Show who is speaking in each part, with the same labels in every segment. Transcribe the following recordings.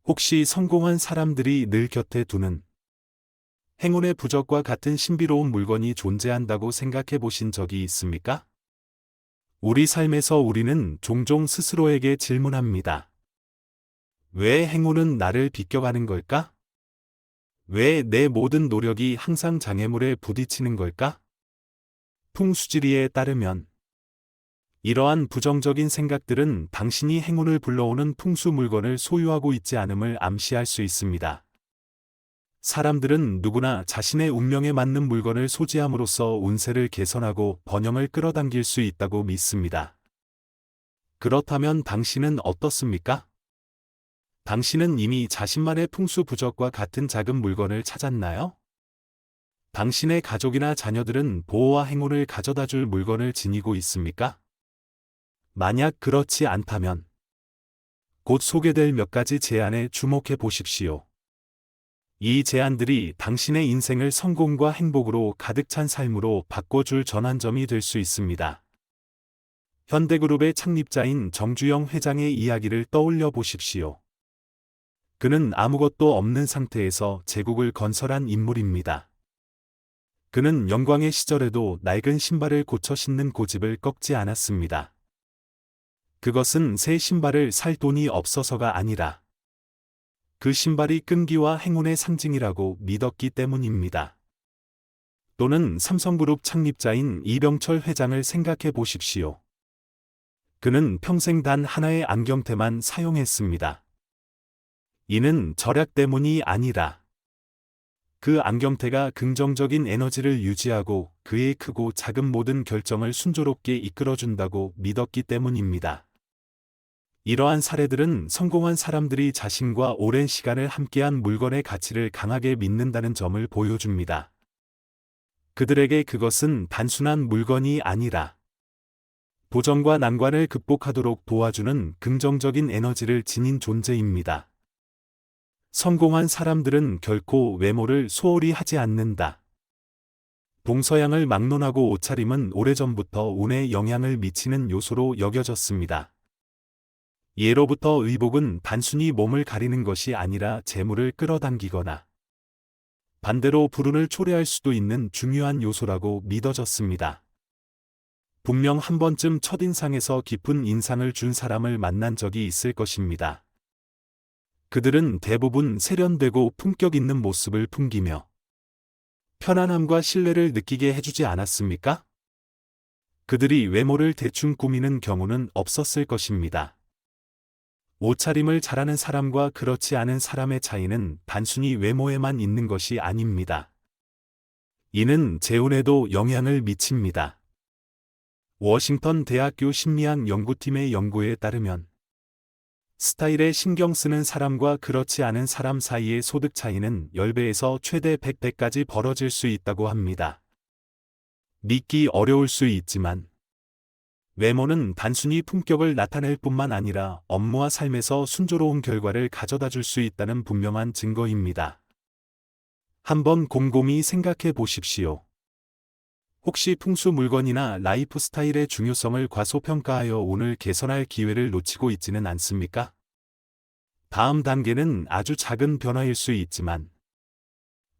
Speaker 1: 혹시 성공한 사람들이 늘 곁에 두는 행운의 부적과 같은 신비로운 물건이 존재한다고 생각해 보신 적이 있습니까? 우리 삶에서 우리는 종종 스스로에게 질문합니다. 왜 행운은 나를 비껴가는 걸까? 왜 내 모든 노력이 항상 장애물에 부딪히는 걸까? 풍수지리에 따르면 이러한 부정적인 생각들은 당신이 행운을 불러오는 풍수 물건을 소유하고 있지 않음을 암시할 수 있습니다. 사람들은 누구나 자신의 운명에 맞는 물건을 소지함으로써 운세를 개선하고 번영을 끌어당길 수 있다고 믿습니다. 그렇다면 당신은 어떻습니까? 당신은 이미 자신만의 풍수 부적과 같은 작은 물건을 찾았나요? 당신의 가족이나 자녀들은 보호와 행운을 가져다 줄 물건을 지니고 있습니까? 만약 그렇지 않다면 곧 소개될 몇 가지 제안에 주목해 보십시오. 이 제안들이 당신의 인생을 성공과 행복으로 가득 찬 삶으로 바꿔줄 전환점이 될 수 있습니다. 현대그룹의 창립자인 정주영 회장의 이야기를 떠올려 보십시오. 그는 아무것도 없는 상태에서 제국을 건설한 인물입니다. 그는 영광의 시절에도 낡은 신발을 고쳐 신는 고집을 꺾지 않았습니다. 그것은 새 신발을 살 돈이 없어서가 아니라 그 신발이 끈기와 행운의 상징이라고 믿었기 때문입니다. 또는 삼성그룹 창립자인 이병철 회장을 생각해 보십시오. 그는 평생 단 하나의 안경테만 사용했습니다. 이는 절약 때문이 아니라 그 안경테가 긍정적인 에너지를 유지하고 그의 크고 작은 모든 결정을 순조롭게 이끌어준다고 믿었기 때문입니다. 이러한 사례들은 성공한 사람들이 자신과 오랜 시간을 함께한 물건의 가치를 강하게 믿는다는 점을 보여줍니다. 그들에게 그것은 단순한 물건이 아니라 도전과 난관을 극복하도록 도와주는 긍정적인 에너지를 지닌 존재입니다. 성공한 사람들은 결코 외모를 소홀히 하지 않는다. 동서양을 막론하고 옷차림은 오래전부터 운에 영향을 미치는 요소로 여겨졌습니다. 예로부터 의복은 단순히 몸을 가리는 것이 아니라 재물을 끌어당기거나 반대로 불운을 초래할 수도 있는 중요한 요소라고 믿어졌습니다. 분명 한 번쯤 첫인상에서 깊은 인상을 준 사람을 만난 적이 있을 것입니다. 그들은 대부분 세련되고 품격 있는 모습을 풍기며 편안함과 신뢰를 느끼게 해주지 않았습니까? 그들이 외모를 대충 꾸미는 경우는 없었을 것입니다. 옷차림을 잘하는 사람과 그렇지 않은 사람의 차이는 단순히 외모에만 있는 것이 아닙니다. 이는 재운에도 영향을 미칩니다. 워싱턴 대학교 심리학 연구팀의 연구에 따르면 스타일에 신경 쓰는 사람과 그렇지 않은 사람 사이의 소득 차이는 10배에서 최대 100배까지 벌어질 수 있다고 합니다. 믿기 어려울 수 있지만 외모는 단순히 품격을 나타낼 뿐만 아니라 업무와 삶에서 순조로운 결과를 가져다 줄 수 있다는 분명한 증거입니다. 한번 곰곰이 생각해 보십시오. 혹시 풍수 물건이나 라이프 스타일의 중요성을 과소평가하여 오늘 개선할 기회를 놓치고 있지는 않습니까? 다음 단계는 아주 작은 변화일 수 있지만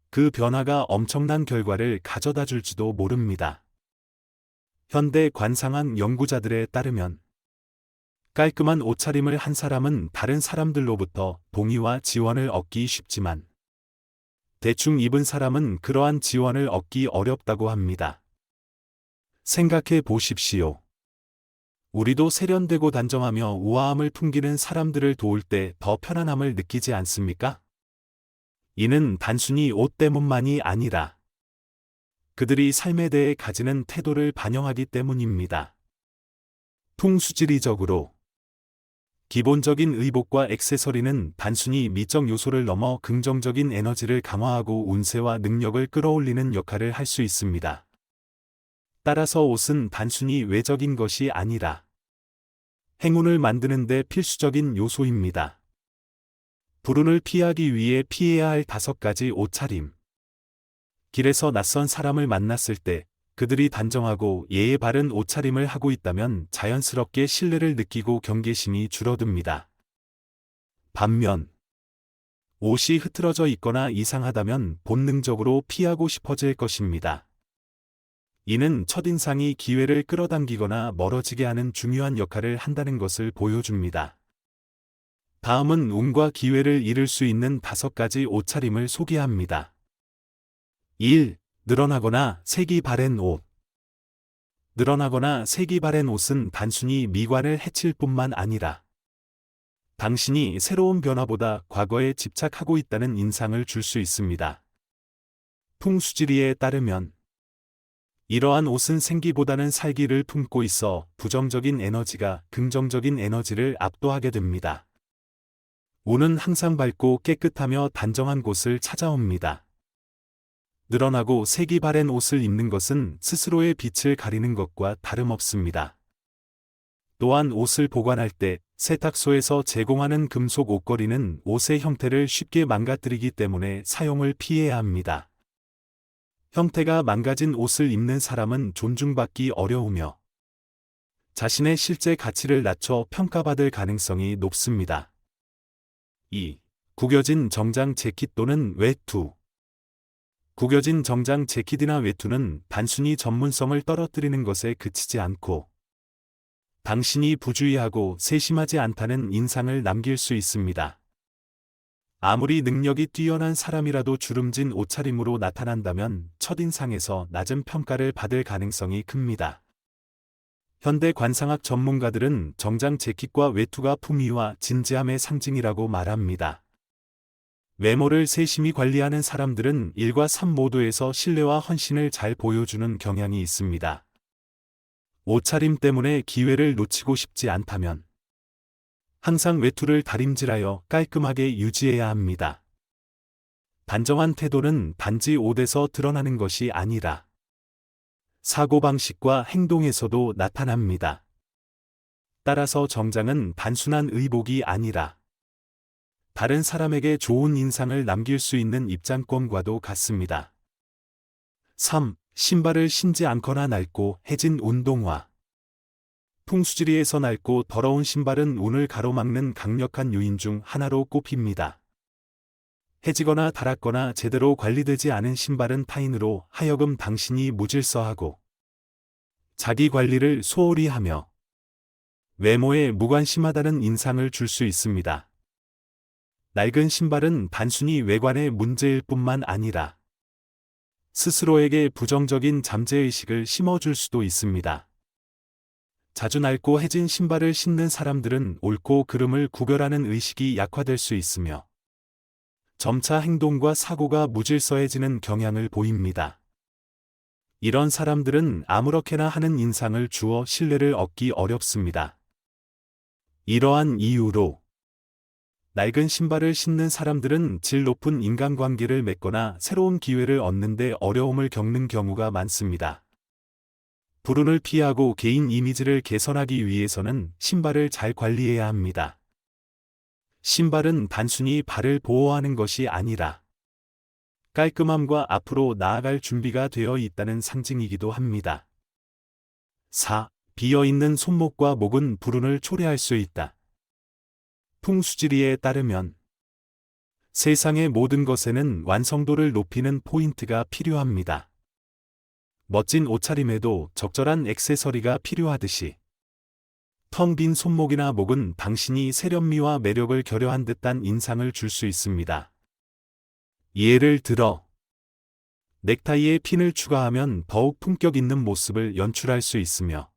Speaker 1: 그 변화가 엄청난 결과를 가져다 줄지도 모릅니다. 현대 관상학 연구자들에 따르면 깔끔한 옷차림을 한 사람은 다른 사람들로부터 동의와 지원을 얻기 쉽지만 대충 입은 사람은 그러한 지원을 얻기 어렵다고 합니다. 생각해 보십시오. 우리도 세련되고 단정하며 우아함을 풍기는 사람들을 도울 때 더 편안함을 느끼지 않습니까? 이는 단순히 옷 때문만이 아니라 그들이 삶에 대해 가지는 태도를 반영하기 때문입니다. 풍수지리적으로 기본적인 의복과 액세서리는 단순히 미적 요소를 넘어 긍정적인 에너지를 강화하고 운세와 능력을 끌어올리는 역할을 할 수 있습니다. 따라서 옷은 단순히 외적인 것이 아니라 행운을 만드는 데 필수적인 요소입니다. 불운을 피하기 위해 피해야 할 5가지 옷차림. 길에서 낯선 사람을 만났을 때 그들이 단정하고 예의 바른 옷차림을 하고 있다면 자연스럽게 신뢰를 느끼고 경계심이 줄어듭니다. 반면 옷이 흐트러져 있거나 이상하다면 본능적으로 피하고 싶어질 것입니다. 이는 첫인상이 기회를 끌어당기거나 멀어지게 하는 중요한 역할을 한다는 것을 보여줍니다. 다음은 운과 기회를 잃을 수 있는 5가지 옷차림을 소개합니다. 1. 늘어나거나 색이 바랜 옷. 늘어나거나 색이 바랜 옷은 단순히 미관을 해칠 뿐만 아니라 당신이 새로운 변화보다 과거에 집착하고 있다는 인상을 줄 수 있습니다. 풍수지리에 따르면 이러한 옷은 생기보다는 살기를 품고 있어 부정적인 에너지가 긍정적인 에너지를 압도하게 됩니다. 운은 항상 밝고 깨끗하며 단정한 곳을 찾아옵니다. 늘어나고 색이 바랜 옷을 입는 것은 스스로의 빛을 가리는 것과 다름없습니다. 또한 옷을 보관할 때 세탁소에서 제공하는 금속 옷걸이는 옷의 형태를 쉽게 망가뜨리기 때문에 사용을 피해야 합니다. 형태가 망가진 옷을 입는 사람은 존중받기 어려우며 자신의 실제 가치를 낮춰 평가받을 가능성이 높습니다. 2. 구겨진 정장 재킷 또는 외투. 구겨진 정장 재킷이나 외투는 단순히 전문성을 떨어뜨리는 것에 그치지 않고 당신이 부주의하고 세심하지 않다는 인상을 남길 수 있습니다. 아무리 능력이 뛰어난 사람이라도 주름진 옷차림으로 나타난다면 첫인상에서 낮은 평가를 받을 가능성이 큽니다. 현대 관상학 전문가들은 정장 재킷과 외투가 품위와 진지함의 상징이라고 말합니다. 외모를 세심히 관리하는 사람들은 1과 3 모두에서 신뢰와 헌신을 잘 보여주는 경향이 있습니다. 옷차림 때문에 기회를 놓치고 싶지 않다면 항상 외투를 다림질하여 깔끔하게 유지해야 합니다. 단정한 태도는 단지 옷에서 드러나는 것이 아니라 사고방식과 행동에서도 나타납니다. 따라서 정장은 단순한 의복이 아니라 다른 사람에게 좋은 인상을 남길 수 있는 입장권과도 같습니다. 3. 신발을 신지 않거나 낡고 해진 운동화. 풍수지리에서 낡고 더러운 신발은 운을 가로막는 강력한 요인 중 하나로 꼽힙니다. 해지거나 닳았거나 제대로 관리되지 않은 신발은 타인으로 하여금 당신이 무질서하고 자기 관리를 소홀히 하며 외모에 무관심하다는 인상을 줄 수 있습니다. 낡은 신발은 단순히 외관의 문제일 뿐만 아니라 스스로에게 부정적인 잠재의식을 심어줄 수도 있습니다. 자주 낡고 해진 신발을 신는 사람들은 옳고 그름을 구별하는 의식이 약화될 수 있으며 점차 행동과 사고가 무질서해지는 경향을 보입니다. 이런 사람들은 아무렇게나 하는 인상을 주어 신뢰를 얻기 어렵습니다. 이러한 이유로 낡은 신발을 신는 사람들은 질 높은 인간관계를 맺거나 새로운 기회를 얻는 데 어려움을 겪는 경우가 많습니다. 불운을 피하고 개인 이미지를 개선하기 위해서는 신발을 잘 관리해야 합니다. 신발은 단순히 발을 보호하는 것이 아니라 깔끔함과 앞으로 나아갈 준비가 되어 있다는 상징이기도 합니다. 4. 비어있는 손목과 목은 불운을 초래할 수 있다. 풍수지리에 따르면 세상의 모든 것에는 완성도를 높이는 포인트가 필요합니다. 멋진 옷차림에도 적절한 액세서리가 필요하듯이 텅 빈 손목이나 목은 당신이 세련미와 매력을 결여한 듯한 인상을 줄 수 있습니다. 예를 들어 넥타이에 핀을 추가하면 더욱 품격 있는 모습을 연출할 수 있으며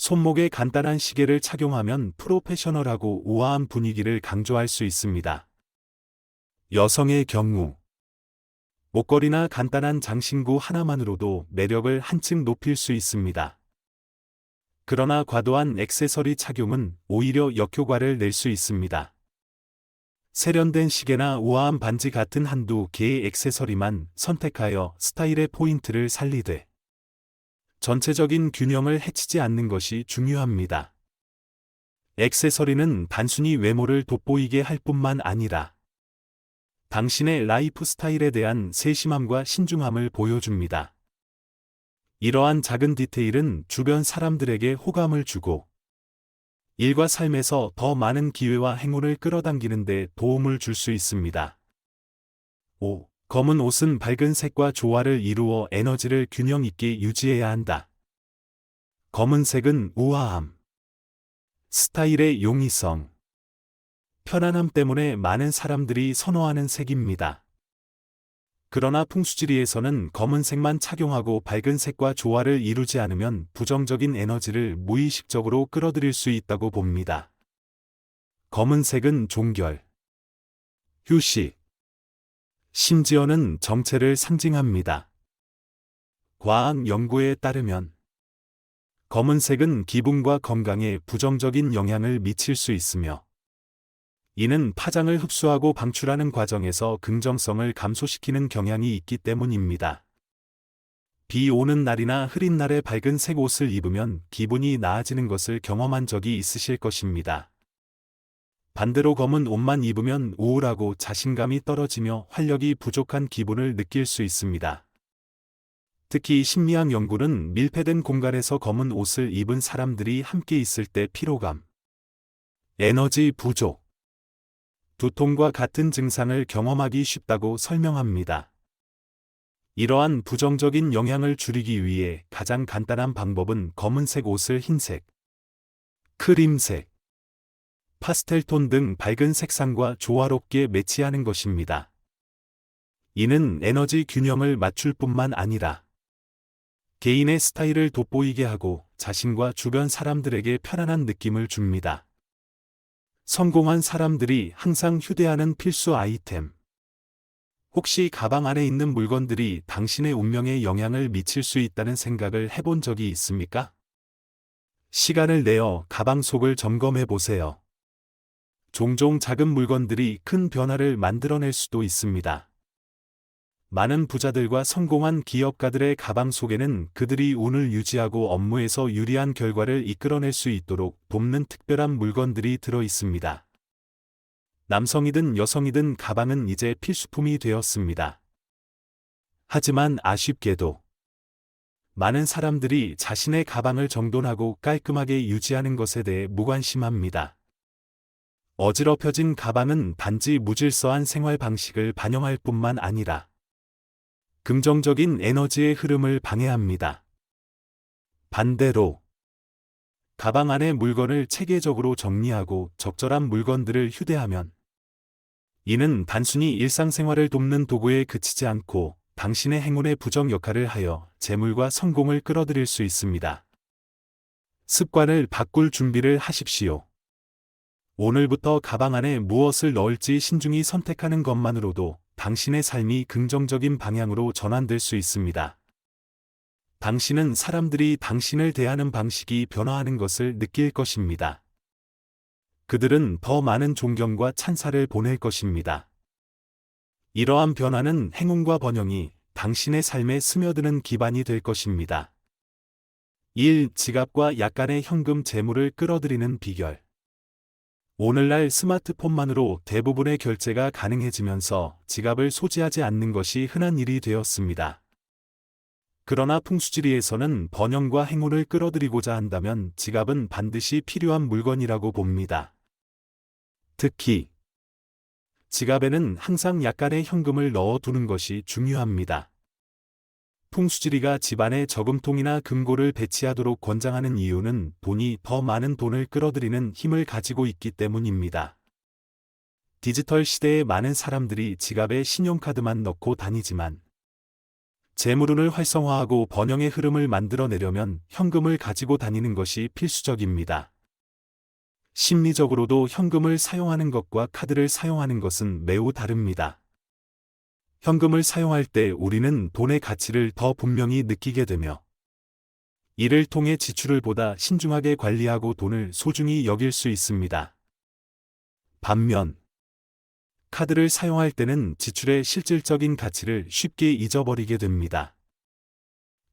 Speaker 1: 손목에 간단한 시계를 착용하면 프로페셔널하고 우아한 분위기를 강조할 수 있습니다. 여성의 경우 목걸이나 간단한 장신구 하나만으로도 매력을 한층 높일 수 있습니다. 그러나 과도한 액세서리 착용은 오히려 역효과를 낼 수 있습니다. 세련된 시계나 우아한 반지 같은 한두 개의 액세서리만 선택하여 스타일의 포인트를 살리되 전체적인 균형을 해치지 않는 것이 중요합니다. 액세서리는 단순히 외모를 돋보이게 할 뿐만 아니라 당신의 라이프 스타일에 대한 세심함과 신중함을 보여줍니다. 이러한 작은 디테일은 주변 사람들에게 호감을 주고 일과 삶에서 더 많은 기회와 행운을 끌어당기는 데 도움을 줄 수 있습니다. 5. 검은 옷은 밝은 색과 조화를 이루어 에너지를 균형 있게 유지해야 한다. 검은색은 우아함, 스타일의 용이성, 편안함 때문에 많은 사람들이 선호하는 색입니다. 그러나 풍수지리에서는 검은색만 착용하고 밝은 색과 조화를 이루지 않으면 부정적인 에너지를 무의식적으로 끌어들일 수 있다고 봅니다. 검은색은 종결, 휴식, 심지어는 정체를 상징합니다. 과학 연구에 따르면 검은색은 기분과 건강에 부정적인 영향을 미칠 수 있으며 이는 파장을 흡수하고 방출하는 과정에서 긍정성을 감소시키는 경향이 있기 때문입니다. 비 오는 날이나 흐린 날에 밝은 색 옷을 입으면 기분이 나아지는 것을 경험한 적이 있으실 것입니다. 반대로 검은 옷만 입으면 우울하고 자신감이 떨어지며 활력이 부족한 기분을 느낄 수 있습니다. 특히 심리학 연구는 밀폐된 공간에서 검은 옷을 입은 사람들이 함께 있을 때 피로감, 에너지 부족, 두통과 같은 증상을 경험하기 쉽다고 설명합니다. 이러한 부정적인 영향을 줄이기 위해 가장 간단한 방법은 검은색 옷을 흰색, 크림색, 파스텔톤 등 밝은 색상과 조화롭게 매치하는 것입니다. 이는 에너지 균형을 맞출 뿐만 아니라 개인의 스타일을 돋보이게 하고 자신과 주변 사람들에게 편안한 느낌을 줍니다. 성공한 사람들이 항상 휴대하는 필수 아이템. 혹시 가방 안에 있는 물건들이 당신의 운명에 영향을 미칠 수 있다는 생각을 해본 적이 있습니까? 시간을 내어 가방 속을 점검해 보세요. 종종 작은 물건들이 큰 변화를 만들어낼 수도 있습니다. 많은 부자들과 성공한 기업가들의 가방 속에는 그들이 운을 유지하고 업무에서 유리한 결과를 이끌어낼 수 있도록 돕는 특별한 물건들이 들어 있습니다. 남성이든 여성이든 가방은 이제 필수품이 되었습니다. 하지만 아쉽게도 많은 사람들이 자신의 가방을 정돈하고 깔끔하게 유지하는 것에 대해 무관심합니다. 어지럽혀진 가방은 단지 무질서한 생활 방식을 반영할 뿐만 아니라 긍정적인 에너지의 흐름을 방해합니다. 반대로 가방 안의 물건을 체계적으로 정리하고 적절한 물건들을 휴대하면 이는 단순히 일상생활을 돕는 도구에 그치지 않고 당신의 행운의 부정 역할을 하여 재물과 성공을 끌어들일 수 있습니다. 습관을 바꿀 준비를 하십시오. 오늘부터 가방 안에 무엇을 넣을지 신중히 선택하는 것만으로도 당신의 삶이 긍정적인 방향으로 전환될 수 있습니다. 당신은 사람들이 당신을 대하는 방식이 변화하는 것을 느낄 것입니다. 그들은 더 많은 존경과 찬사를 보낼 것입니다. 이러한 변화는 행운과 번영이 당신의 삶에 스며드는 기반이 될 것입니다. 1. 지갑과 약간의 현금 재물을 끌어들이는 비결. 오늘날 스마트폰만으로 대부분의 결제가 가능해지면서 지갑을 소지하지 않는 것이 흔한 일이 되었습니다. 그러나 풍수지리에서는 번영과 행운을 끌어들이고자 한다면 지갑은 반드시 필요한 물건이라고 봅니다. 특히 지갑에는 항상 약간의 현금을 넣어두는 것이 중요합니다. 풍수지리가 집안에 저금통이나 금고를 배치하도록 권장하는 이유는 돈이 더 많은 돈을 끌어들이는 힘을 가지고 있기 때문입니다. 디지털 시대의 많은 사람들이 지갑에 신용카드만 넣고 다니지만 재물운을 활성화하고 번영의 흐름을 만들어내려면 현금을 가지고 다니는 것이 필수적입니다. 심리적으로도 현금을 사용하는 것과 카드를 사용하는 것은 매우 다릅니다. 현금을 사용할 때 우리는 돈의 가치를 더 분명히 느끼게 되며 이를 통해 지출을 보다 신중하게 관리하고 돈을 소중히 여길 수 있습니다. 반면 카드를 사용할 때는 지출의 실질적인 가치를 쉽게 잊어버리게 됩니다.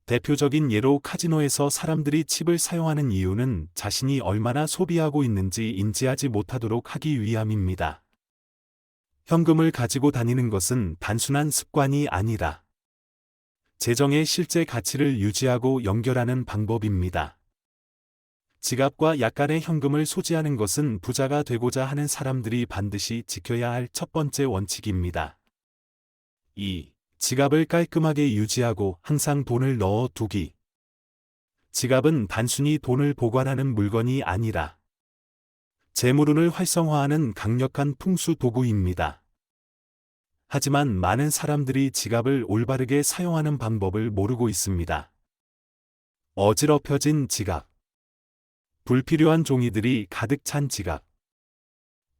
Speaker 1: 대표적인 예로 카지노에서 사람들이 칩을 사용하는 이유는 자신이 얼마나 소비하고 있는지 인지하지 못하도록 하기 위함입니다. 현금을 가지고 다니는 것은 단순한 습관이 아니라 재정의 실제 가치를 유지하고 연결하는 방법입니다. 지갑과 약간의 현금을 소지하는 것은 부자가 되고자 하는 사람들이 반드시 지켜야 할 첫 번째 원칙입니다. 2. 지갑을 깔끔하게 유지하고 항상 돈을 넣어 두기. 지갑은 단순히 돈을 보관하는 물건이 아니라 재물운을 활성화하는 강력한 풍수 도구입니다. 하지만 많은 사람들이 지갑을 올바르게 사용하는 방법을 모르고 있습니다. 어지럽혀진 지갑, 불필요한 종이들이 가득 찬 지갑,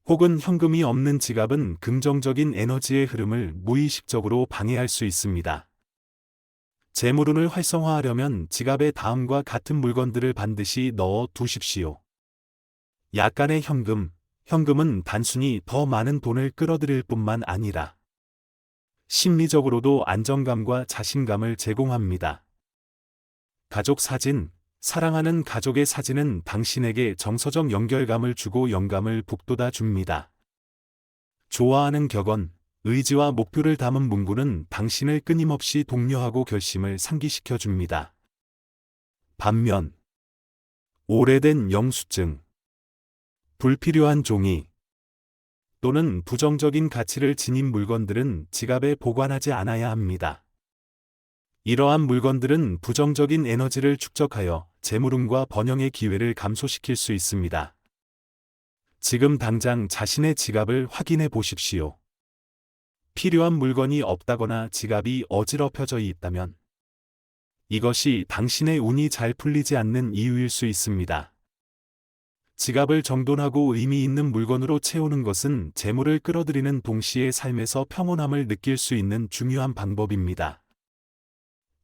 Speaker 1: 혹은 현금이 없는 지갑은 긍정적인 에너지의 흐름을 무의식적으로 방해할 수 있습니다. 재물운을 활성화하려면 지갑에 다음과 같은 물건들을 반드시 넣어 두십시오. 약간의 현금. 현금은 단순히 더 많은 돈을 끌어들일 뿐만 아니라 심리적으로도 안정감과 자신감을 제공합니다. 가족 사진. 사랑하는 가족의 사진은 당신에게 정서적 연결감을 주고 영감을 북돋아 줍니다. 좋아하는 격언. 의지와 목표를 담은 문구는 당신을 끊임없이 독려하고 결심을 상기시켜 줍니다. 반면, 오래된 영수증, 불필요한 종이 또는 부정적인 가치를 지닌 물건들은 지갑에 보관하지 않아야 합니다. 이러한 물건들은 부정적인 에너지를 축적하여 재물운과 번영의 기회를 감소시킬 수 있습니다. 지금 당장 자신의 지갑을 확인해 보십시오. 필요한 물건이 없다거나 지갑이 어지럽혀져 있다면 이것이 당신의 운이 잘 풀리지 않는 이유일 수 있습니다. 지갑을 정돈하고 의미 있는 물건으로 채우는 것은 재물을 끌어들이는 동시에 삶에서 평온함을 느낄 수 있는 중요한 방법입니다.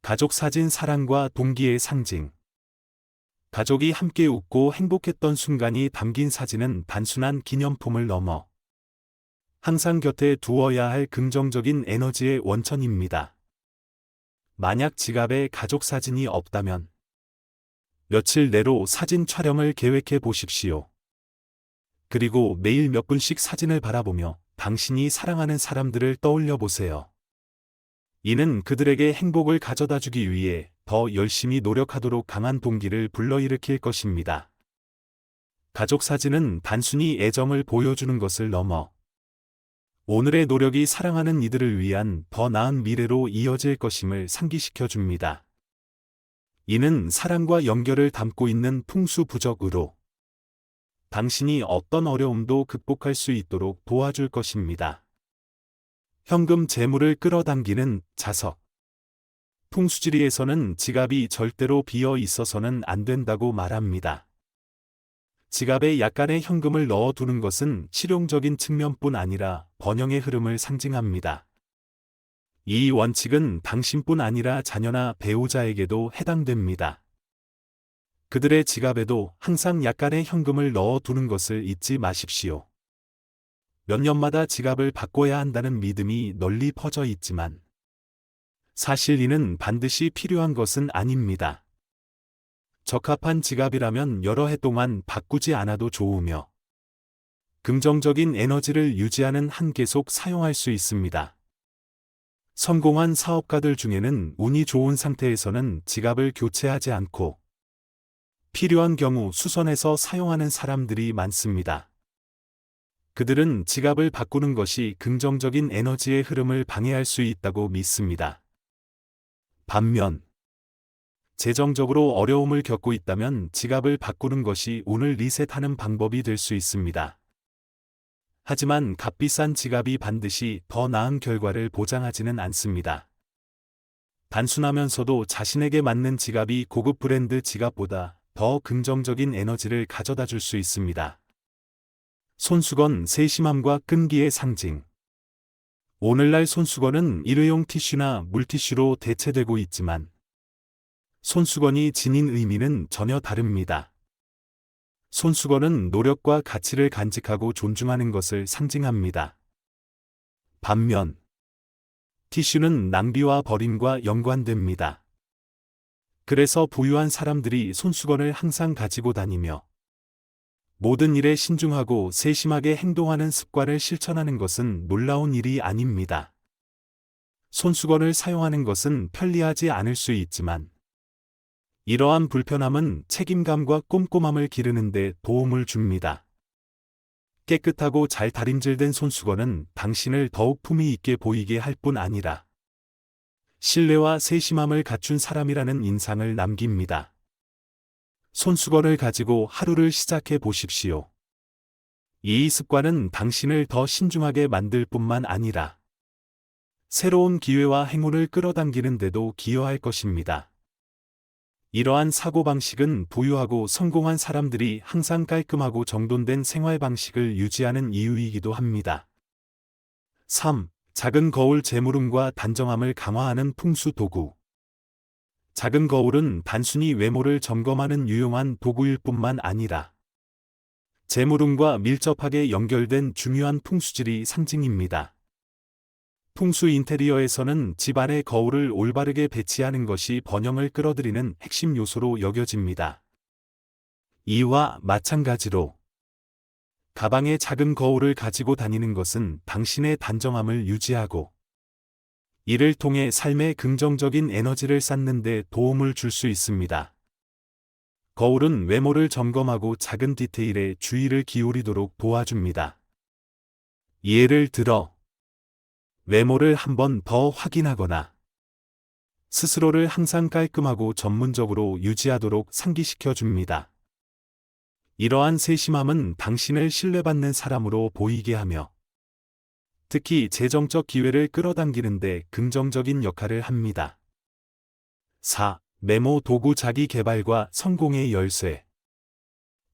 Speaker 1: 가족 사진. 사랑과 동기의 상징. 가족이 함께 웃고 행복했던 순간이 담긴 사진은 단순한 기념품을 넘어 항상 곁에 두어야 할 긍정적인 에너지의 원천입니다. 만약 지갑에 가족 사진이 없다면 며칠 내로 사진 촬영을 계획해 보십시오. 그리고 매일 몇 분씩 사진을 바라보며 당신이 사랑하는 사람들을 떠올려 보세요. 이는 그들에게 행복을 가져다 주기 위해 더 열심히 노력하도록 강한 동기를 불러일으킬 것입니다. 가족 사진은 단순히 애정을 보여주는 것을 넘어 오늘의 노력이 사랑하는 이들을 위한 더 나은 미래로 이어질 것임을 상기시켜 줍니다. 이는 사랑과 연결을 담고 있는 풍수부적으로 당신이 어떤 어려움도 극복할 수 있도록 도와줄 것입니다. 현금 재물을 끌어당기는 자석. 풍수지리에서는 지갑이 절대로 비어 있어서는 안 된다고 말합니다. 지갑에 약간의 현금을 넣어두는 것은 실용적인 측면뿐 아니라 번영의 흐름을 상징합니다. 이 원칙은 당신뿐 아니라 자녀나 배우자에게도 해당됩니다. 그들의 지갑에도 항상 약간의 현금을 넣어두는 것을 잊지 마십시오. 몇 년마다 지갑을 바꿔야 한다는 믿음이 널리 퍼져 있지만 사실 이는 반드시 필요한 것은 아닙니다. 적합한 지갑이라면 여러 해 동안 바꾸지 않아도 좋으며 긍정적인 에너지를 유지하는 한 계속 사용할 수 있습니다. 성공한 사업가들 중에는 운이 좋은 상태에서는 지갑을 교체하지 않고 필요한 경우 수선해서 사용하는 사람들이 많습니다. 그들은 지갑을 바꾸는 것이 긍정적인 에너지의 흐름을 방해할 수 있다고 믿습니다. 반면, 재정적으로 어려움을 겪고 있다면 지갑을 바꾸는 것이 운을 리셋하는 방법이 될 수 있습니다. 하지만 값비싼 지갑이 반드시 더 나은 결과를 보장하지는 않습니다. 단순하면서도 자신에게 맞는 지갑이 고급 브랜드 지갑보다 더 긍정적인 에너지를 가져다 줄 수 있습니다. 손수건. 세심함과 끈기의 상징. 오늘날 손수건은 일회용 티슈나 물티슈로 대체되고 있지만 손수건이 지닌 의미는 전혀 다릅니다. 손수건은 노력과 가치를 간직하고 존중하는 것을 상징합니다. 반면 티슈는 낭비와 버림과 연관됩니다. 그래서 부유한 사람들이 손수건을 항상 가지고 다니며 모든 일에 신중하고 세심하게 행동하는 습관을 실천하는 것은 놀라운 일이 아닙니다. 손수건을 사용하는 것은 편리하지 않을 수 있지만 이러한 불편함은 책임감과 꼼꼼함을 기르는 데 도움을 줍니다. 깨끗하고 잘 다림질된 손수건은 당신을 더욱 품위 있게 보이게 할 뿐 아니라 신뢰와 세심함을 갖춘 사람이라는 인상을 남깁니다. 손수건을 가지고 하루를 시작해 보십시오. 이 습관은 당신을 더 신중하게 만들 뿐만 아니라 새로운 기회와 행운을 끌어당기는 데도 기여할 것입니다. 이러한 사고방식은 부유하고 성공한 사람들이 항상 깔끔하고 정돈된 생활 방식을 유지하는 이유이기도 합니다. 3. 작은 거울 재물운과 단정함을 강화하는 풍수 도구. 작은 거울은 단순히 외모를 점검하는 유용한 도구일 뿐만 아니라 재물운과 밀접하게 연결된 중요한 풍수질의 상징입니다. 풍수 인테리어에서는 집안의 거울을 올바르게 배치하는 것이 번영을 끌어들이는 핵심 요소로 여겨집니다. 이와 마찬가지로 가방에 작은 거울을 가지고 다니는 것은 당신의 단정함을 유지하고 이를 통해 삶에 긍정적인 에너지를 쌓는 데 도움을 줄 수 있습니다. 거울은 외모를 점검하고 작은 디테일에 주의를 기울이도록 도와줍니다. 예를 들어 외모를 한 번 더 확인하거나 스스로를 항상 깔끔하고 전문적으로 유지하도록 상기시켜 줍니다. 이러한 세심함은 당신을 신뢰받는 사람으로 보이게 하며 특히 재정적 기회를 끌어당기는 데 긍정적인 역할을 합니다. 4. 메모 도구 자기 개발과 성공의 열쇠.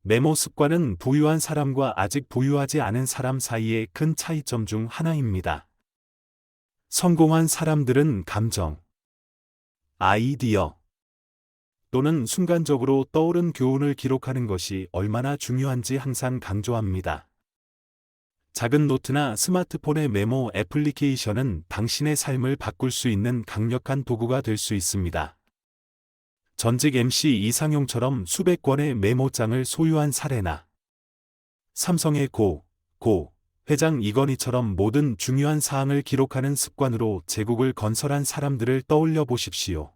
Speaker 1: 메모 습관은 부유한 사람과 아직 부유하지 않은 사람 사이의 큰 차이점 중 하나입니다. 성공한 사람들은 감정, 아이디어 또는 순간적으로 떠오른 교훈을 기록하는 것이 얼마나 중요한지 항상 강조합니다. 작은 노트나 스마트폰의 메모 애플리케이션은 당신의 삶을 바꿀 수 있는 강력한 도구가 될 수 있습니다. 전직 MC 이상용처럼 수백 권의 메모장을 소유한 사례나 삼성의 고 회장 이건희처럼 모든 중요한 사항을 기록하는 습관으로 제국을 건설한 사람들을 떠올려 보십시오.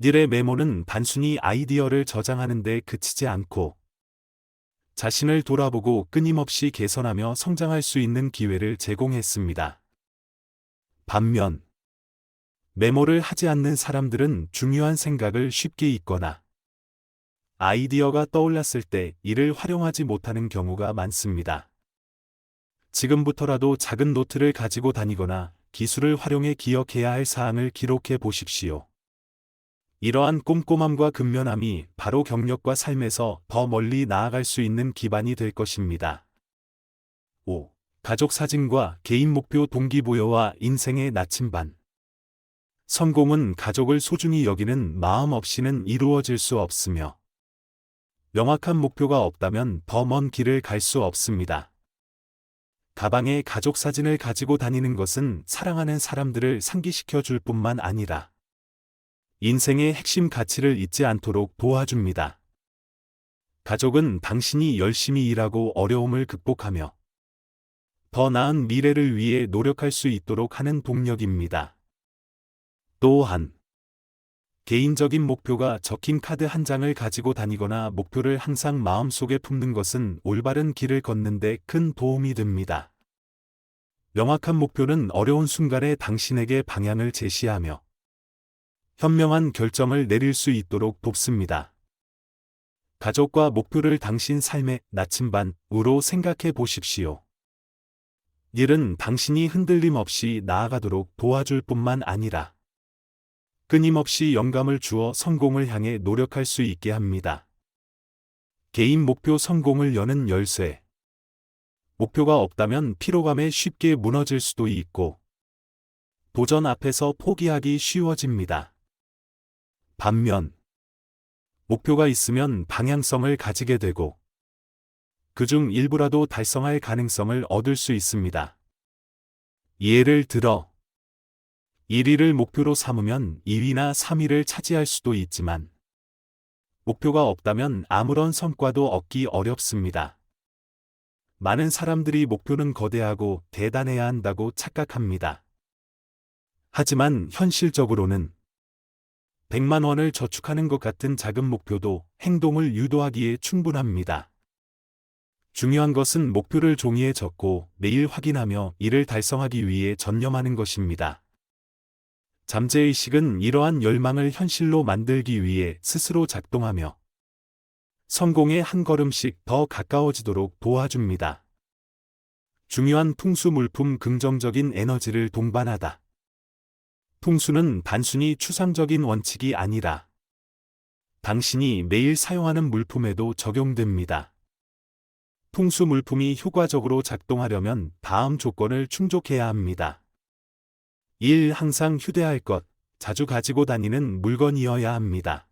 Speaker 1: 닐의 메모는 단순히 아이디어를 저장하는 데 그치지 않고 자신을 돌아보고 끊임없이 개선하며 성장할 수 있는 기회를 제공했습니다. 반면 메모를 하지 않는 사람들은 중요한 생각을 쉽게 잊거나 아이디어가 떠올랐을 때 이를 활용하지 못하는 경우가 많습니다. 지금부터라도 작은 노트를 가지고 다니거나 기술을 활용해 기억해야 할 사항을 기록해 보십시오. 이러한 꼼꼼함과 근면함이 바로 경력과 삶에서 더 멀리 나아갈 수 있는 기반이 될 것입니다. 5. 가족 사진과 개인 목표 동기부여와 인생의 나침반. 성공은 가족을 소중히 여기는 마음 없이는 이루어질 수 없으며 명확한 목표가 없다면 더 먼 길을 갈 수 없습니다. 가방에 가족 사진을 가지고 다니는 것은 사랑하는 사람들을 상기시켜 줄 뿐만 아니라 인생의 핵심 가치를 잊지 않도록 도와줍니다. 가족은 당신이 열심히 일하고 어려움을 극복하며 더 나은 미래를 위해 노력할 수 있도록 하는 동력입니다. 또한 개인적인 목표가 적힌 카드 한 장을 가지고 다니거나 목표를 항상 마음속에 품는 것은 올바른 길을 걷는 데 큰 도움이 됩니다. 명확한 목표는 어려운 순간에 당신에게 방향을 제시하며 현명한 결정을 내릴 수 있도록 돕습니다. 가족과 목표를 당신 삶의 나침반으로 생각해 보십시오. 일은 당신이 흔들림 없이 나아가도록 도와줄 뿐만 아니라 끊임없이 영감을 주어 성공을 향해 노력할 수 있게 합니다. 개인 목표 성공을 여는 열쇠. 목표가 없다면 피로감에 쉽게 무너질 수도 있고 도전 앞에서 포기하기 쉬워집니다. 반면 목표가 있으면 방향성을 가지게 되고 그중 일부라도 달성할 가능성을 얻을 수 있습니다. 예를 들어 1위를 목표로 삼으면 2위나 3위를 차지할 수도 있지만 목표가 없다면 아무런 성과도 얻기 어렵습니다. 많은 사람들이 목표는 거대하고 대단해야 한다고 착각합니다. 하지만 현실적으로는 100만 원을 저축하는 것 같은 작은 목표도 행동을 유도하기에 충분합니다. 중요한 것은 목표를 종이에 적고 매일 확인하며 이를 달성하기 위해 전념하는 것입니다. 잠재의식은 이러한 열망을 현실로 만들기 위해 스스로 작동하며 성공에 한 걸음씩 더 가까워지도록 도와줍니다. 중요한 풍수 물품 긍정적인 에너지를 동반하다. 풍수는 단순히 추상적인 원칙이 아니라 당신이 매일 사용하는 물품에도 적용됩니다. 풍수 물품이 효과적으로 작동하려면 다음 조건을 충족해야 합니다. 1. 항상 휴대할 것, 자주 가지고 다니는 물건이어야 합니다.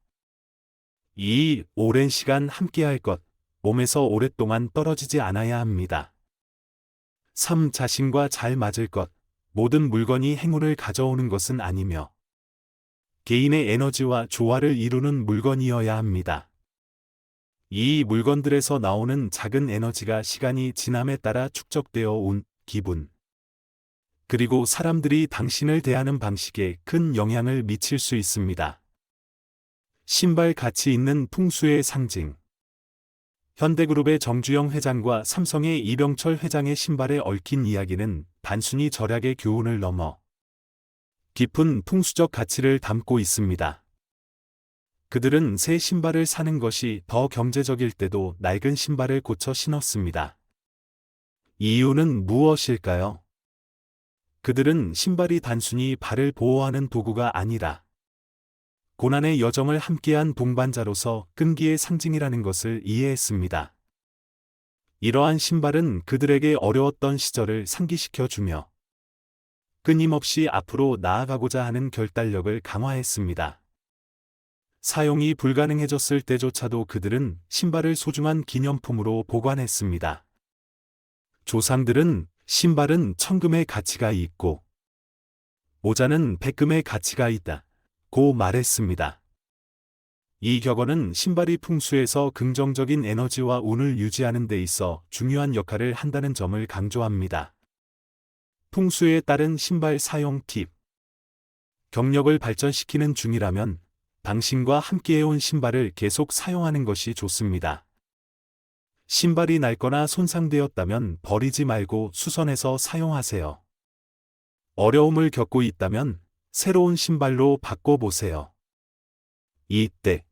Speaker 1: 2. 오랜 시간 함께할 것, 몸에서 오랫동안 떨어지지 않아야 합니다. 3. 자신과 잘 맞을 것, 모든 물건이 행운을 가져오는 것은 아니며 개인의 에너지와 조화를 이루는 물건이어야 합니다. 이 물건들에서 나오는 작은 에너지가 시간이 지남에 따라 축적되어 온 기분, 그리고 사람들이 당신을 대하는 방식에 큰 영향을 미칠 수 있습니다. 신발 가치 있는 풍수의 상징. 현대그룹의 정주영 회장과 삼성의 이병철 회장의 신발에 얽힌 이야기는 단순히 절약의 교훈을 넘어 깊은 풍수적 가치를 담고 있습니다. 그들은 새 신발을 사는 것이 더 경제적일 때도 낡은 신발을 고쳐 신었습니다. 이유는 무엇일까요? 그들은 신발이 단순히 발을 보호하는 도구가 아니라 고난의 여정을 함께한 동반자로서 끈기의 상징이라는 것을 이해했습니다. 이러한 신발은 그들에게 어려웠던 시절을 상기시켜주며 끊임없이 앞으로 나아가고자 하는 결단력을 강화했습니다. 사용이 불가능해졌을 때조차도 그들은 신발을 소중한 기념품으로 보관했습니다. 조상들은 신발은 천금의 가치가 있고 모자는 백금의 가치가 있다고 말했습니다. 이 격언은 신발이 풍수에서 긍정적인 에너지와 운을 유지하는 데 있어 중요한 역할을 한다는 점을 강조합니다. 풍수에 따른 신발 사용 팁. 경력을 발전시키는 중이라면 당신과 함께해온 신발을 계속 사용하는 것이 좋습니다. 신발이 낡거나 손상되었다면 버리지 말고 수선해서 사용하세요. 어려움을 겪고 있다면 새로운 신발로 바꿔보세요. 이때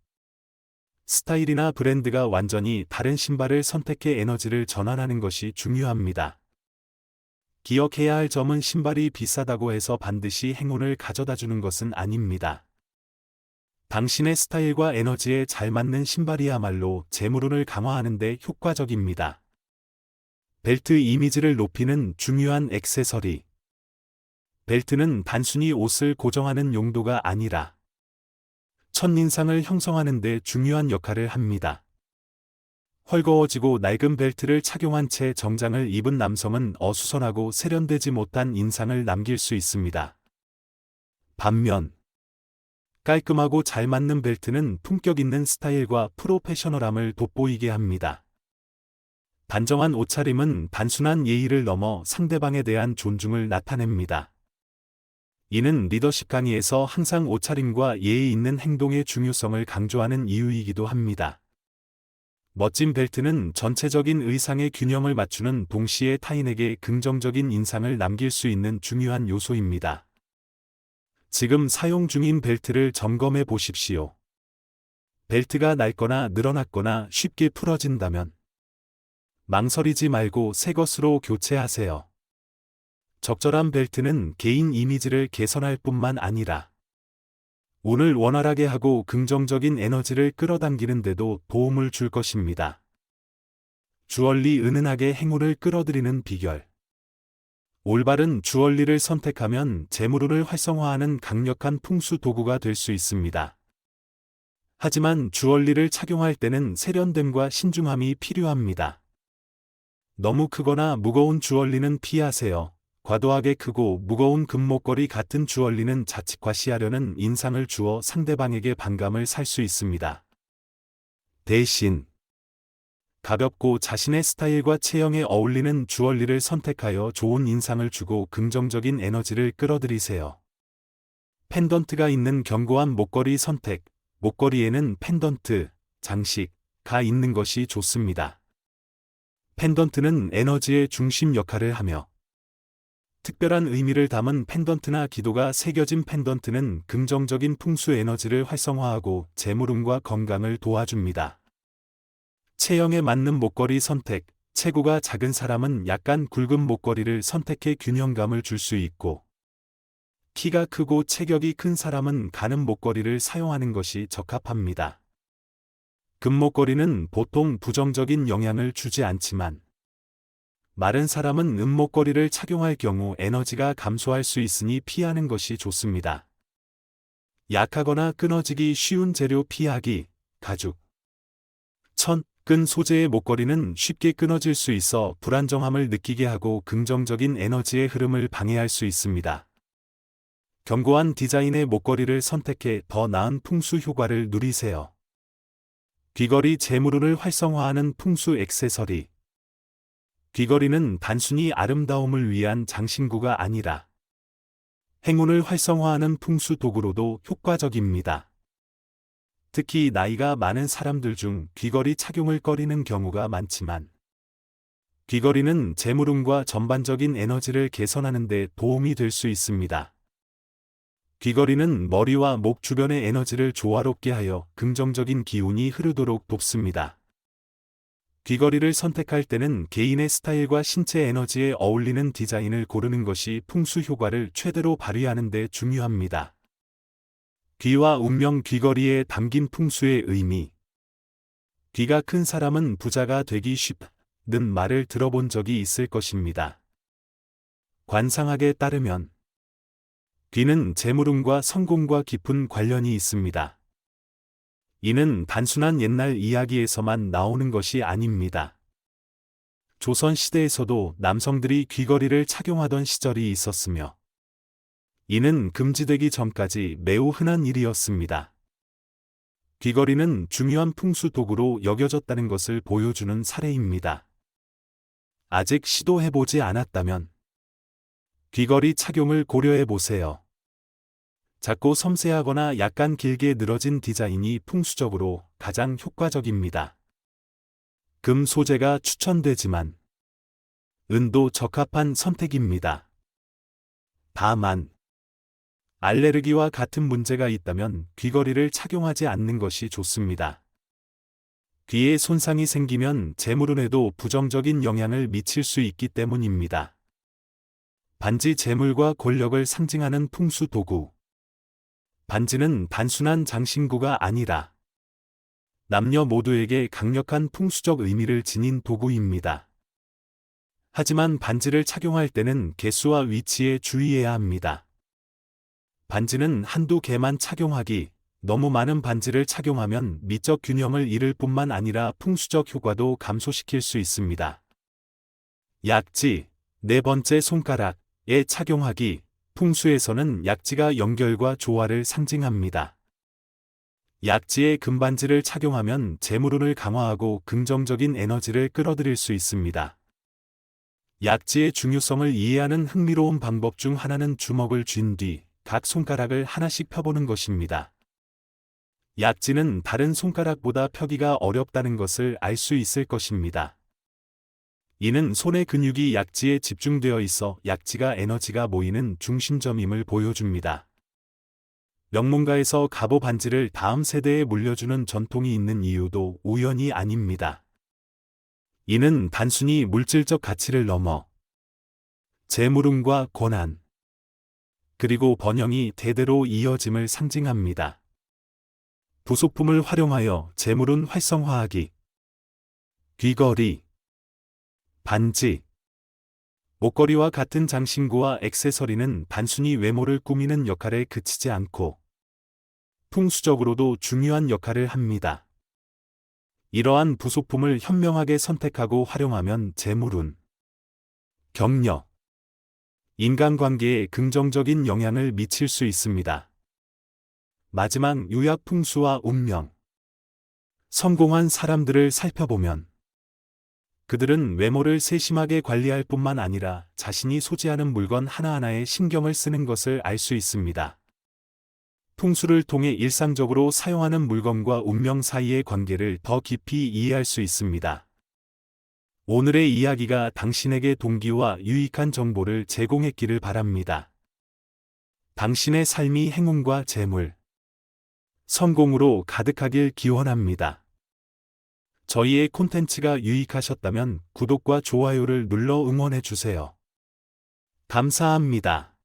Speaker 1: 스타일이나 브랜드가 완전히 다른 신발을 선택해 에너지를 전환하는 것이 중요합니다. 기억해야 할 점은 신발이 비싸다고 해서 반드시 행운을 가져다주는 것은 아닙니다. 당신의 스타일과 에너지에 잘 맞는 신발이야말로 재물운을 강화하는 데 효과적입니다. 벨트 이미지를 높이는 중요한 액세서리. 벨트는 단순히 옷을 고정하는 용도가 아니라 첫인상을 형성하는 데 중요한 역할을 합니다. 헐거워지고 낡은 벨트를 착용한 채 정장을 입은 남성은 어수선하고 세련되지 못한 인상을 남길 수 있습니다. 반면 깔끔하고 잘 맞는 벨트는 품격 있는 스타일과 프로페셔널함을 돋보이게 합니다. 단정한 옷차림은 단순한 예의를 넘어 상대방에 대한 존중을 나타냅니다. 이는 리더십 강의에서 항상 옷차림과 예의 있는 행동의 중요성을 강조하는 이유이기도 합니다. 멋진 벨트는 전체적인 의상의 균형을 맞추는 동시에 타인에게 긍정적인 인상을 남길 수 있는 중요한 요소입니다. 지금 사용 중인 벨트를 점검해 보십시오. 벨트가 낡거나 늘어났거나 쉽게 풀어진다면 망설이지 말고 새 것으로 교체하세요. 적절한 벨트는 개인 이미지를 개선할 뿐만 아니라 운을 원활하게 하고 긍정적인 에너지를 끌어당기는 데도 도움을 줄 것입니다. 주얼리 은은하게 행운을 끌어들이는 비결. 올바른 주얼리를 선택하면 재물운을 활성화하는 강력한 풍수 도구가 될 수 있습니다. 하지만 주얼리를 착용할 때는 세련됨과 신중함이 필요합니다. 너무 크거나 무거운 주얼리는 피하세요. 과도하게 크고 무거운 금목걸이 같은 주얼리는 자칫 과시하려는 인상을 주어 상대방에게 반감을 살 수 있습니다. 대신 가볍고 자신의 스타일과 체형에 어울리는 주얼리를 선택하여 좋은 인상을 주고 긍정적인 에너지를 끌어들이세요. 펜던트가 있는 견고한 목걸이 선택. 목걸이에는 펜던트, 장식가 있는 것이 좋습니다. 펜던트는 에너지의 중심 역할을 하며 특별한 의미를 담은 펜던트나 기도가 새겨진 펜던트는 긍정적인 풍수 에너지를 활성화하고 재물운과 건강을 도와줍니다. 체형에 맞는 목걸이 선택. 체구가 작은 사람은 약간 굵은 목걸이를 선택해 균형감을 줄 수 있고, 키가 크고 체격이 큰 사람은 가는 목걸이를 사용하는 것이 적합합니다. 금목걸이는 보통 부정적인 영향을 주지 않지만, 마른 사람은 은목걸이를 착용할 경우 에너지가 감소할 수 있으니 피하는 것이 좋습니다. 약하거나 끊어지기 쉬운 재료 피하기. 가죽, 천, 끈 소재의 목걸이는 쉽게 끊어질 수 있어 불안정함을 느끼게 하고 긍정적인 에너지의 흐름을 방해할 수 있습니다. 견고한 디자인의 목걸이를 선택해 더 나은 풍수 효과를 누리세요. 귀걸이 재물운을 활성화하는 풍수 액세서리. 귀걸이는 단순히 아름다움을 위한 장신구가 아니라 행운을 활성화하는 풍수 도구로도 효과적입니다. 특히 나이가 많은 사람들 중 귀걸이 착용을 꺼리는 경우가 많지만, 귀걸이는 재물운과 전반적인 에너지를 개선하는 데 도움이 될 수 있습니다. 귀걸이는 머리와 목 주변의 에너지를 조화롭게 하여 긍정적인 기운이 흐르도록 돕습니다. 귀걸이를 선택할 때는 개인의 스타일과 신체 에너지에 어울리는 디자인을 고르는 것이 풍수 효과를 최대로 발휘하는 데 중요합니다. 귀와 운명. 귀걸이에 담긴 풍수의 의미. 귀가 큰 사람은 부자가 되기 쉽는 말을 들어본 적이 있을 것입니다. 관상학에 따르면 귀는 재물운과 성공과 깊은 관련이 있습니다. 이는 단순한 옛날 이야기에서만 나오는 것이 아닙니다. 조선 시대에서도 남성들이 귀걸이를 착용하던 시절이 있었으며, 이는 금지되기 전까지 매우 흔한 일이었습니다. 귀걸이는 중요한 풍수 도구로 여겨졌다는 것을 보여주는 사례입니다. 아직 시도해보지 않았다면 귀걸이 착용을 고려해보세요. 작고 섬세하거나 약간 길게 늘어진 디자인이 풍수적으로 가장 효과적입니다. 금 소재가 추천되지만 은도 적합한 선택입니다. 다만 알레르기와 같은 문제가 있다면 귀걸이를 착용하지 않는 것이 좋습니다. 귀에 손상이 생기면 재물운에도 부정적인 영향을 미칠 수 있기 때문입니다. 반지. 재물과 권력을 상징하는 풍수 도구. 반지는 단순한 장신구가 아니라 남녀 모두에게 강력한 풍수적 의미를 지닌 도구입니다. 하지만 반지를 착용할 때는 개수와 위치에 주의해야 합니다. 반지는 한두 개만 착용하기. 너무 많은 반지를 착용하면 미적 균형을 잃을 뿐만 아니라 풍수적 효과도 감소시킬 수 있습니다. 약지. 네 번째. 손가락에 착용하기. 풍수에서는 약지가 연결과 조화를 상징합니다. 약지에 금반지를 착용하면 재물운을 강화하고 긍정적인 에너지를 끌어들일 수 있습니다. 약지의 중요성을 이해하는 흥미로운 방법 중 하나는 주먹을 쥔 뒤 각 손가락을 하나씩 펴보는 것입니다. 약지는 다른 손가락보다 펴기가 어렵다는 것을 알 수 있을 것입니다. 이는 손의 근육이 약지에 집중되어 있어 약지가 에너지가 모이는 중심점임을 보여줍니다. 명문가에서 갑오 반지를 다음 세대에 물려주는 전통이 있는 이유도 우연이 아닙니다. 이는 단순히 물질적 가치를 넘어 재물운과 권한, 그리고 번영이 대대로 이어짐을 상징합니다. 부속품을 활용하여 재물운 활성화하기. 귀걸이, 반지, 목걸이와 같은 장신구와 액세서리는 단순히 외모를 꾸미는 역할에 그치지 않고 풍수적으로도 중요한 역할을 합니다. 이러한 부속품을 현명하게 선택하고 활용하면 재물운, 경력, 인간관계에 긍정적인 영향을 미칠 수 있습니다. 마지막. 유약. 풍수와 운명. 성공한 사람들을 살펴보면 그들은 외모를 세심하게 관리할 뿐만 아니라 자신이 소지하는 물건 하나하나에 신경을 쓰는 것을 알 수 있습니다. 풍수를 통해 일상적으로 사용하는 물건과 운명 사이의 관계를 더 깊이 이해할 수 있습니다. 오늘의 이야기가 당신에게 동기와 유익한 정보를 제공했기를 바랍니다. 당신의 삶이 행운과 재물, 성공으로 가득하길 기원합니다. 저희의 콘텐츠가 유익하셨다면 구독과 좋아요를 눌러 응원해 주세요. 감사합니다.